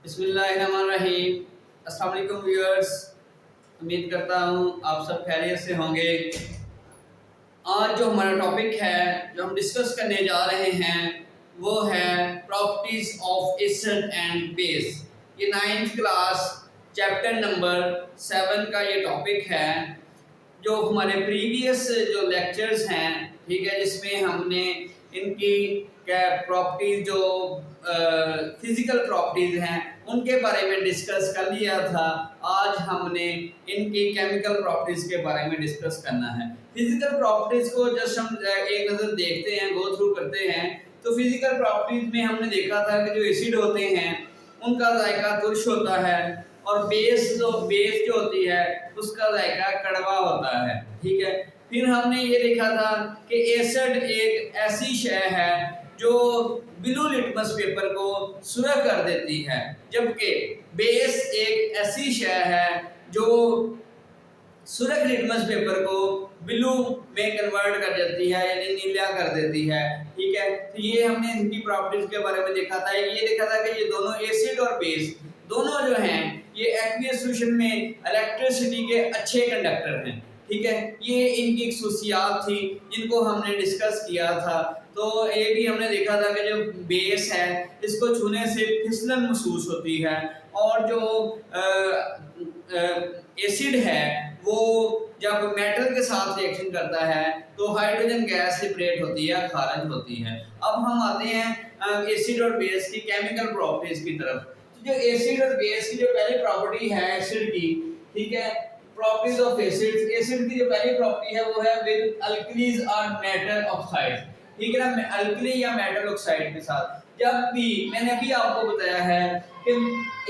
बिस्मिल्लाहिर्रहमानिर्रहीम। अस्सलाम वालेकुम व्यूअर्स, उम्मीद करता हूँ आप सब खैरियत से होंगे। आज जो हमारा टॉपिक है जो हम डिस्कस करने जा रहे हैं वो है properties of acid and base. ये 9th क्लास चैप्टर नंबर 7 का ये टॉपिक है। जो हमारे प्रीवियस जो लेक्चर्स हैं, ठीक है, जिसमें हमने इनकी क्या प्रॉपर्टीज जो फिजिकल प्रॉपर्टीज हैं उनके बारे में डिस्कस कर लिया था। आज हमने इनकी केमिकल प्रॉपर्टीज के बारे में डिस्कस करना है। फिजिकल प्रॉपर्टीज को जस्ट हम एक नज़र देखते हैं, गो थ्रू करते हैं। तो फिजिकल प्रॉपर्टीज में हमने देखा था कि जो एसिड होते हैं उनका जायका तुर्श होता है और बेस जो होती है उसका जायका कड़वा होता है, ठीक है। फिर हमने ये देखा था कि एसिड एक ऐसी शय है जो ब्लू लिटमस पेपर को सुर्ख कर देती है, जबकि बेस एक ऐसी शय है जो सुर्ख लिटमस पेपर को ब्लू में कन्वर्ट कर देती है, यानी नीला कर देती है, ठीक है। तो ये हमने इनकी प्रॉपर्टीज के बारे में देखा था। ये देखा था कि ये दोनों एसिड और बेस दोनों जो हैं ये एक्वियस सॉल्यूशन में इलेक्ट्रिसिटी के अच्छे कंडक्टर हैं, ठीक है। ये इनकी एक खसूसियात थी जिनको हमने डिस्कस किया था। तो ये भी हमने देखा था कि जो बेस है इसको छूने से फिसलन महसूस होती है और जो एसिड है वो जब मेटल के साथ रिएक्शन करता है तो हाइड्रोजन गैस लिबरेट होती है, खारिज होती है। अब हम आते हैं एसिड और बेस की केमिकल प्रॉपर्टीज की तरफ। तो जो एसिड और बेस की जो पहली प्रॉपर्टी है एसिड की, ठीक है, प्रॉपर्टीज ऑफ एसिड्स। एसिड की जो पहली प्रॉपर्टी है वो है विद अल्कलीज और मेटल ऑक्साइड, ठीक है ना, अल्कली या मेटल ऑक्साइड के साथ। जब भी मैंने अभी आपको बताया है कि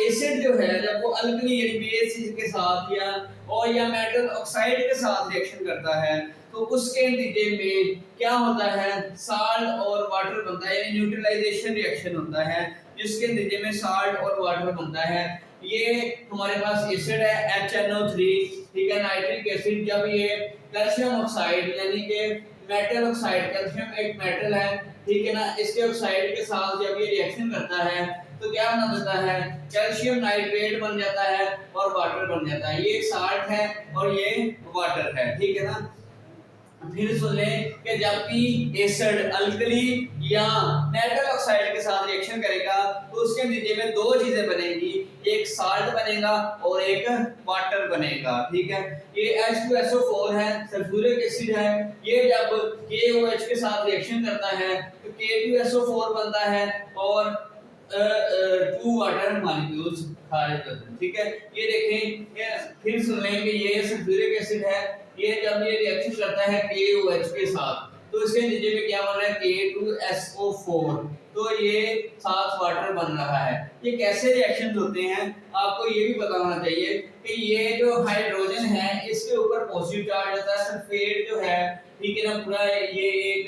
एसिड जो है जब वो अल्कली यानी बेस के साथ या मेटल ऑक्साइड के साथ रिएक्शन करता है तो उसके नतीजे में क्या होता है, साल्ट और वाटर बनता है, यानी न्यूट्रलाइजेशन रिएक्शन होता है जिसके नतीजे में साल्ट और वाटर बनता है। ये हमारे पास एसिड है HNO3, ठीक है, नाइट्रिक एसिड। जब ये कैल्शियम ऑक्साइड यानी कि मेटल ऑक्साइड, कैल्शियम एक मेटल है, ठीक है ना, इसके ऑक्साइड के साथ जब ये रिएक्शन करता है तो क्या बन जाता है, कैल्शियम नाइट्रेट बन जाता है और वाटर बन जाता है। ये एक साल्ट है और ये वाटर है, ठीक है ना। फिर सुन लें कि जब भी एसिड अल्कली या मेटल ऑक्साइड के साथ रिएक्शन करेगा तो उसके नतीजे में दो चीजें बनेगी, एक साल्ट बनेगा और एक वाटर बनेगा, ठीक है। ये H2SO4 है, सल्फ्यूरिक एसिड है। ये जब KOH के साथ रिएक्शन करता है तो K2SO4 बनता है और 2 वाटर मॉलिक्यूल्स खारिज होते हैं, ठीक है। ये देखें, फिर सुन लें कि ये सल्फ्यूरिक एसिड है। ये जब ये रिएक्शन करता है KOH के साथ तो इसके नतीजे में क्या बन रहा है, K2SO4, तो ये 7 वाटर बन रहा है। ये कैसे रिएक्शंस होते हैं आपको ये भी पता होना चाहिए कि ये जो हाइड्रोजन है इसके ऊपर पॉजिटिव चार्ज होता है, सल्फेट जो है, ठीक है ना, पूरा ये एक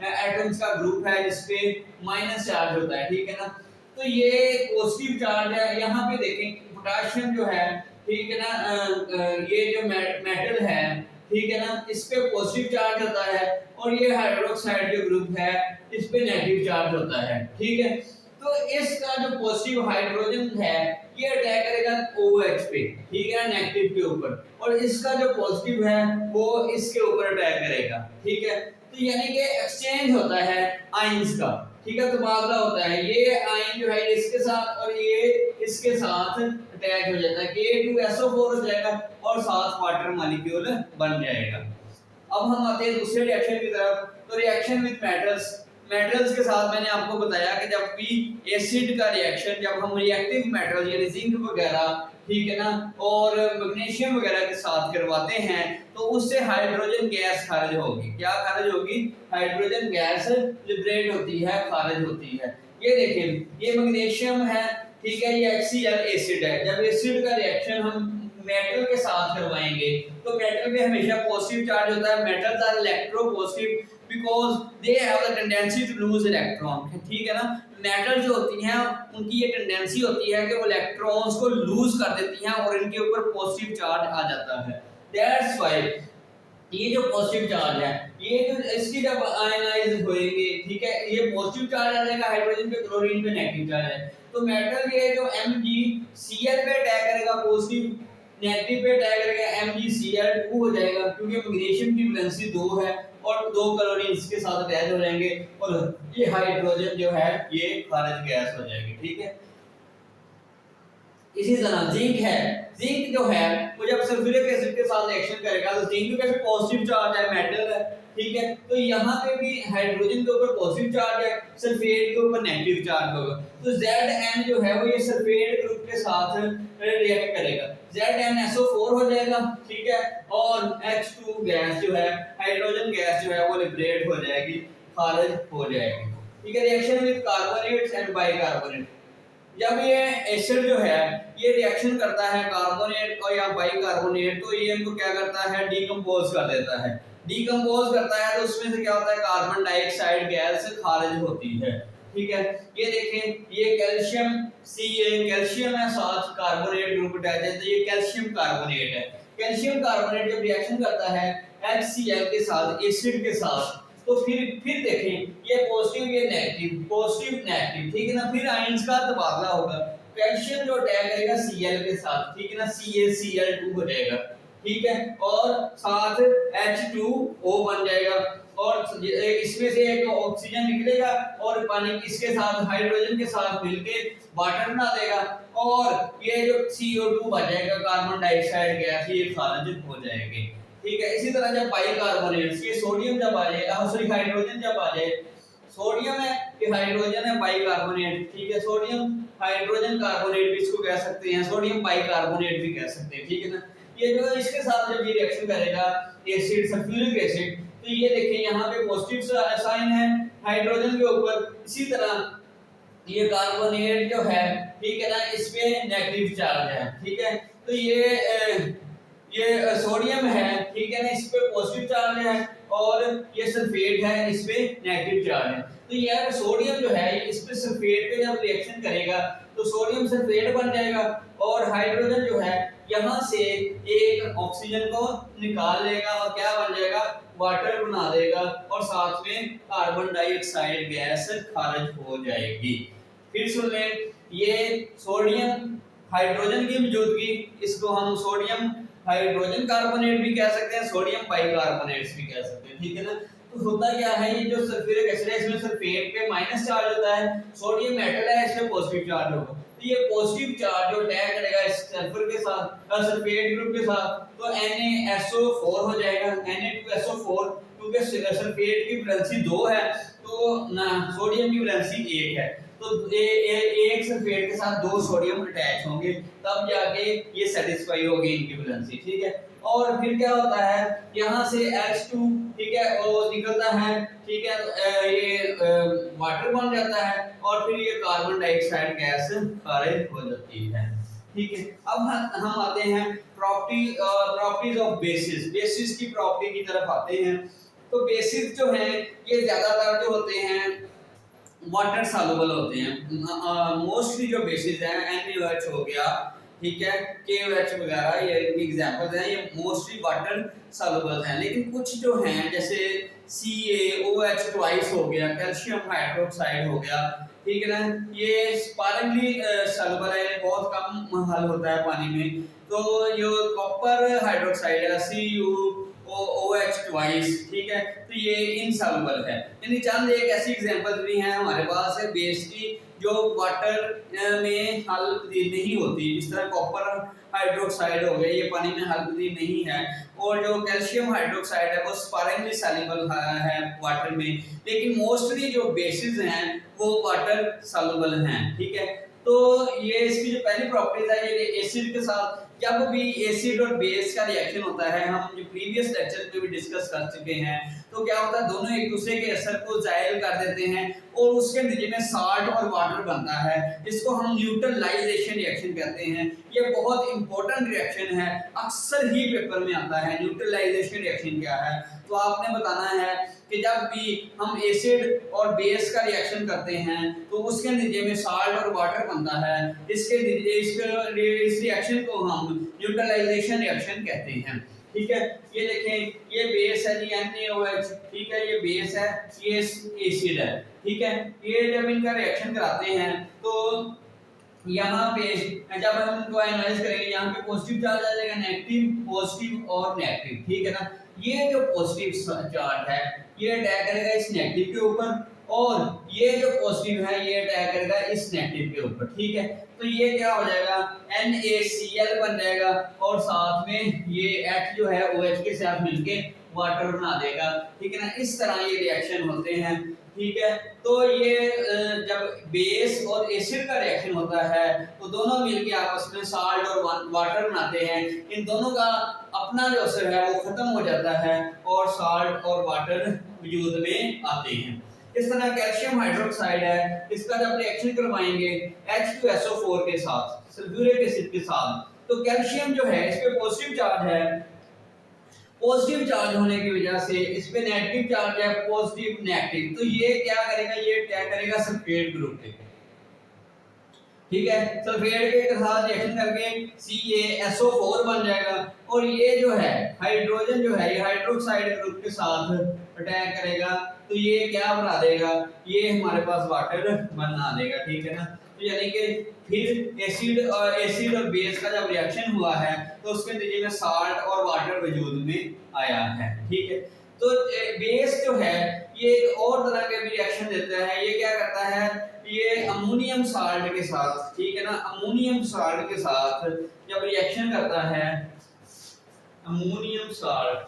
एटम्स का ग्रुप है जिसपे माइनस चार्ज होता है, ठीक है ना। तो ये पॉजिटिव चार्ज है। यहाँ पे देखें पोटेशियम जो है, ठीक है ना, ये जो मेटल है, ठीक है ना, इस पे पॉजिटिव चार्ज होता है और ये हाइड्रोक्साइड जो ग्रुप है इस पे नेगेटिव चार्ज होता है, ठीक है। तो इसका जो पॉजिटिव हाइड्रोजन है ये अटैक करेगा OH पे, ठीक है, नेगेटिव के ऊपर, और इसका जो पॉजिटिव है वो इसके ऊपर अटैक करेगा, ठीक है। तो यानी कि एक्सचेंज होता है आयंस का, ठीक है, तबादला होता है। ये आयन जो है इसके साथ और ये इसके साथ अटैच हो जाता है, K2SO4 हो जाएगा और 7 वाटर मॉलिक्यूल बन जाएगा। अब हम आते हैं दूसरे रिएक्शन की तरफ। तो रिएक्शन विद मेटल्स। मेटल्स के साथ मैंने आपको बताया कि जब भी एसिड का रिएक्शन, जब हम रिएक्टिव मेटल यानी जिंक वगैरह, ठीक है ना, और मैग्नीशियम वगैरह के साथ करवाते हैं तो उससे हाइड्रोजन गैस खारिज होगी। क्या खारिज होगी, हाइड्रोजन गैस लिबरेट होती है, खारिज होती है। ये देखिए ये मैग्नीशियम है, ठीक है, ये HCl एसिड है। जब एसिड का रिएक्शन हम मेटल के साथ करवाएंगे तो मेटल में हमेशा पॉजिटिव चार्ज होता है। Metals are electropositive because they have the tendency to lose electron, ठीक है ना। मेटल जो होती हैं उनकी ये टेंडेंसी होती है कि वो इलेक्ट्रॉन्स को लूज कर देती हैं और इनके ऊपर पॉजिटिव चार्ज आ जाता है। दैट्स व्हाई ये जो पॉजिटिव चार्ज है, ये जो इसकी जब आयनाइज होएंगे, ठीक है, ये पॉजिटिव चार्ज आ जाएगा हाइड्रोजन पे, क्लोरीन पे नेगेटिव चार्ज है। तो मेटल ये जो MgCl पे अटैक करेगा पॉजिटिव, नेगेटिव पे अटैक करेगा MgCl2 हो जाएगा, क्योंकि मैग्नीशियम की वैलेंसी 2 है और 2 क्लोरीन इसके साथ अटैच हो जाएंगे और ये हाइड्रोजन जो है ये खारिज गैस हो जाएगी, ठीक है। इसी तरह जिंक है, जिंक जो है वो जब सल्फ्यूरिक एसिड के साथ रिएक्शन करेगा तो जिंक का भी पॉजिटिव चार्ज है, मेटल है, ठीक है। तो यहाँ पे भी हाइड्रोजन के ऊपर पॉजिटिव चार्ज है, सल्फेट के ऊपर नेगेटिव चार्ज होगा। तो Zn जो है वो ये सल्फेट ग्रुप के साथ रिएक्ट करेगा, ZnSO4 हो जाएगा, ठीक है। और H2 गैस जो है, हाइड्रोजन गैस जो है वो लिबरेट हो जाएगी, खारिज हो जाएगी, ठीक है। Reaction with carbonates and bicarbonate, जब ये एसिड जो है ये रिएक्शन करता है कार्बोनेट और या बाइकार्बोनेट, तो ये इनको क्या करता है, डिकम्पोज कर देता है। डिकम्पोज करता है तो उसमें से क्या होता है, कार्बन डाइऑक्साइड गैस खारिज होती है, ठीक है। ये देखें, ये कैल्शियम कैल्शियम है, साथ कार्बोनेट ग्रुप अटैच है, तो ये कैल्शियम कार्बोनेट है। कैल्शियम कार्बोनेट जब रिएक्शन करता है HCl के साथ, एसिड के साथ, तो फिर देखें ये पॉजिटिव ये नेगेटिव, पॉजिटिव नेगेटिव, ठीक है ना। फिर आयंस का तबादला होगा, कैल्शियम जो अटैक करेगा Cl के साथ, ठीक है ना, CaCl2 हो जाएगा, ठीक है। और साथ H2O बन जाएगा और इसमें से एक ऑक्सीजन निकलेगा और पानी इसके साथ हाइड्रोजन के साथ मिलके वाटर बना देगा और ये जो CO2 बच जाएगा, कार्बन डाइऑक्साइड गैस, ये खारिज हो जाएगी, ठीक है। इसी तरह जब बाइकार्बोनेट्स, ये सोडियम जब आ जाए, सॉरी हाइड्रोजन जब आ जाए, सोडियम है कि हाइड्रोजन है बाइकार्बोनेट, ठीक है, सोडियम हाइड्रोजन कार्बोनेट भी इसको कह सकते हैं, सोडियम बाइकार्बोनेट भी कह सकते हैं, ठीक है ना। ये जो इसके साथ जब ये रिएक्शन करेगा एसिड, सल्फ्यूरिक एसिड, तो ये देखिए यहाँ पे पॉजिटिव साइन है हाइड्रोजन के ऊपर, इसी तरह ये कार्बोनेट जो है, ठीक है ना, इस पे नेगेटिव चार्ज है, ठीक है। तो ये सोडियम है, ठीक है ना, इस पे पॉजिटिव चार्ज है और ये सल्फेट है, इस पे नेगेटिव चार्ज है। तो यार सोडियम जो है इस पे सल्फेट पे जब रिएक्शन करेगा तो सोडियम सल्फेट बन जाएगा और हाइड्रोजन जो है यहाँ से एक ऑक्सीजन को निकाल लेगा और क्या बन जाएगा, वाटर बना देगा और साथ में कार्बन डाइऑक्साइड गैस खारिज हो जाएगी। फिर सुन लें, ये सोडियम हाइड्रोजन की मौजूदगी, इसको हम सोडियम हाइड्रोजन कार्बोनेट भी कह सकते हैं, सोडियम बाइकार्बोनेट्स भी कह सकते हैं, ठीक है ना। तो होता क्या है, ये जो सल्फ्यूरिक एसिड है इसमें सल्फेट पे माइनस चार्ज होता है, सोडियम मेटल है इसमें पॉजिटिव चार्ज होगा। तो ये पॉजिटिव चार्ज जो अटैक करेगा इस सल्फर के साथ, सल्फेट ग्रुप के साथ, तो NaSO4 हो जाएगा, Na2SO4, क्योंकि सल्फेट की वैलेंसी 2 है तो ना सोडियम की वैलेंसी 1 है, तो एक सल्फेट के साथ 2 सोडियम अटैच होंगे, तब जाके ये सेटिस्फाई होगी इनकी वैलेंसी, ठीक है। और फिर क्या होता है, यहाँ से H2, ठीक है, और निकलता है, ठीक है, ये वाटर बन जाता है और फिर ये कार्बन डाइऑक्साइड गैस खारिज हो जाती है, ठीक है। अब हम आते हैं प्रॉपर्टीज ऑफ बेसिस, बेसिस की प्रॉपर्टी की तरफ आते हैं। तो बेसिस जो है ये ज्यादातर जो होते हैं वाटर सॉल्युबल होते हैं, मोस्टली जो बेसिस हैं NaOH हो गया, ठीक है, KOH वगैरह, ये एग्जांपल्स हैं, ये मोस्टली वाटर सॉल्युबल हैं। लेकिन कुछ जो हैं जैसे CaOH ट्वाइस हो गया, कैल्शियम हाइड्रोक्साइड हो गया, ठीक है ना, ये स्पारेंटली सॉल्युबल है, बहुत कम हल होता है पानी में। तो जो कॉपर हाइड्रोक्साइड है CuOH ट्वाइस, ठीक है, तो ये इनसॉल्युबल है। यानी चंद एक ऐसी एग्जांपल्स भी हैं हमारे पास है बेस की जो वाटर में हल नहीं होती, जिस तरह कॉपर हाइड्रोक्साइड हो गया, ये पानी में हल नहीं है, और जो कैल्शियम हाइड्रोक्साइड है वो स्पारेंटली सॉल्युबल है वाटर में, लेकिन मोस्टली जो बेसिस हैं वो वाटर सॉल्युबल हैं, ठीक है। तो ये इसकी जो पहली प्रॉपर्टीज है, ये एसिड के साथ जब भी एसिड और बेस का रिएक्शन होता है, हम जो प्रीवियस लेक्चर में भी डिस्कस कर चुके हैं, तो क्या होता है, दोनों एक दूसरे के असर को जायल कर देते हैं और उसके नतीजे में साल्ट और वाटर बनता है, जिसको हम न्यूट्रलाइजेशन रिएक्शन कहते हैं। ये बहुत इंपॉर्टेंट रिएक्शन है, अक्सर ही पेपर में आता है न्यूट्रलाइजेशन रिएक्शन क्या है। तो आपने बताना है कि जब भी हम एसिड और बेस का रिएक्शन करते हैं तो उसके नतीजे में साल्ट और वाटर बनता है, इसके नतीजे इस रिएक्शन को हम न्यूट्रलाइजेशन रिएक्शन कहते हैं। ठीक है। ये देखें ये बेस है जी NaOH, ठीक है, ये बेस है, ये एसिड है, ठीक है। ये जब इनका रिएक्शन कराते हैं तो यहाँ पे जब हम इनको एनालाइज करेंगे, यहाँ पे पॉजिटिव चार्ज आ जाएगा, नेगेटिव, पॉजिटिव और नेगेटिव, ठीक है ना। ये जो पॉजिटिव चार्ज है ये अटैक करेगा इस नेगेटिव के ऊपर, और ये जो पॉजिटिव है ये अटैक करेगा इस नेगेटिव के ऊपर, ठीक है। तो ये क्या हो जाएगा, NaCl बन जाएगा, और साथ में ये H जो है OH के साथ मिलके वाटर बना देगा, ठीक है ना। इस तरह ये रिएक्शन होते हैं, ठीक है। तो ये जब बेस और एसिड का रिएक्शन होता है तो दोनों मिलके आपस में साल्ट और वाटर बनाते हैं। इन दोनों का अपना जो असर है वो खत्म हो जाता है और साल्ट और वाटर वजूद में आते हैं। इस तरह कैल्शियम हाइड्रोक्साइड है, इसका जब रिएक्शन करवाएंगे H2SO4 के साथ, सल्फ्यूरिक एसिड के साथ, तो कैल्शियम जो है इस पे पॉजिटिव चार्ज है, पॉजिटिव चार्ज होने की वजह से इस पे नेगेटिव चार्ज है, पॉजिटिव नेगेटिव, तो ये क्या करेगा, ये क्या करेगा सल्फेट ग्रुप के, ठीक है। सल्फेट के साथ रिएक्शन करके CaSO4 बन जाएगा, और ये जो है हाइड्रोजन जो है ये हाइड्रोक्साइड ग्रुप के साथ अटैक करेगा, तो ये क्या बना देगा, ये हमारे पास वाटर बना देगा, ठीक है ना। तो यानी कि फिर एसिड और बेस का जब रिएक्शन हुआ है तो उसके नतीजे में साल्ट और वाटर वजूद में आया है, ठीक है। तो बेस जो है ये एक और तरह के भी रिएक्शन देता है, ये क्या करता है, ये अमोनियम साल्ट के साथ, ठीक है ना, अमोनियम साल्ट के साथ जब रिएक्शन करता है, ammonium salt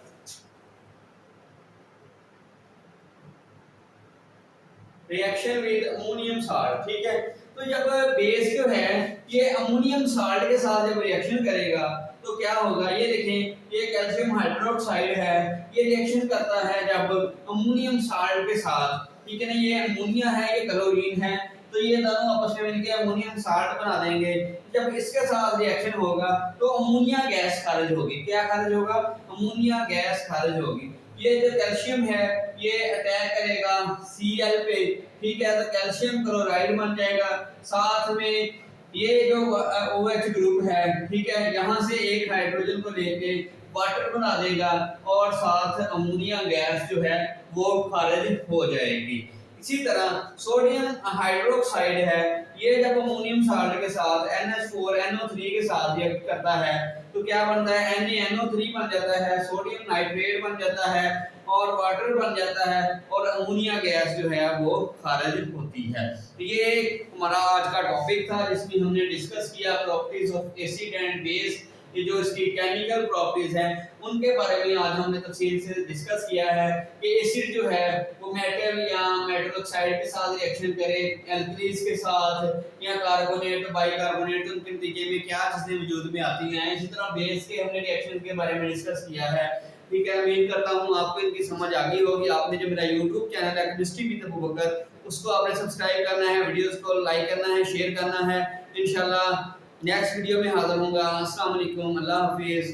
reaction with ammonium salt, ठीक है। तो जब बेस जो है ये अमोनियम साल्ट के साथ जब रिएक्शन करेगा तो क्या होगा, ये देखें ये कैल्शियम हाइड्रोक्साइड है, ये रिएक्शन करता है जब अमोनियम साल्ट के साथ, ठीक है ना। ये अमोनिया है, ये क्लोरीन है, तो ये दोनों आपस में मिलकर अमोनियम साल्ट बना देंगे। जब इसके साथ रिएक्शन होगा तो अमोनिया गैस खारिज होगी, क्या खारिज होगा, अमोनिया गैस खारिज होगी। ये जो कैल्शियम है ये अटैक करेगा Cl पे, ठीक है, तो कैल्शियम क्लोराइड बन जाएगा। साथ में ये जो OH ग्रुप है, ठीक है, यहाँ से एक हाइड्रोजन को लेके वाटर बना देगा और साथ अमोनिया गैस जो है वो खारिज हो जाएगी। इसी तरह सोडियम हाइड्रोक्साइड है, ये जब अमोनियम साल्ट के साथ NH4NO3 के साथ रिएक्ट करता है तो क्या बनता है, NaNO3 बन जाता है, सोडियम नाइट्रेट बन जाता है और वाटर बन जाता है, और अमोनिया गैस जो है वो खारिज होती है। तो ये हमारा आज का टॉपिक था जिसमें हमने डिस्कस किया properties of acid and base, ये जो इसकी केमिकल प्रॉपर्टीज हैं उनके बारे में आज हमने तफसील से डिस्कस किया है कि एसिड जो है वो मेटल या मेटल ऑक्साइड के साथ रिएक्शन करे, एल्कलीज के साथ या कार्बोनेट बाइकार्बोनेट, तो उनके नतीजे में क्या चीजें वजूद में आती हैं। इसी तरह बेस के हमने रिएक्शन के बारे में डिस्कस किया है, ठीक है। उम्मीद करता हूँ आपको इनकी समझ आ गई होगी। आपने जो मेरा यूट्यूब चैनल है केमिस्ट्री विद अबू बकर, उसको आपने सब्सक्राइब करना है, वीडियोस को लाइक करना है, शेयर करना है। इंशाल्लाह नेक्स्ट वीडियो में हाजिर होऊंगा। अस्सलाम वालेकुम, अल्लाह हाफिज़।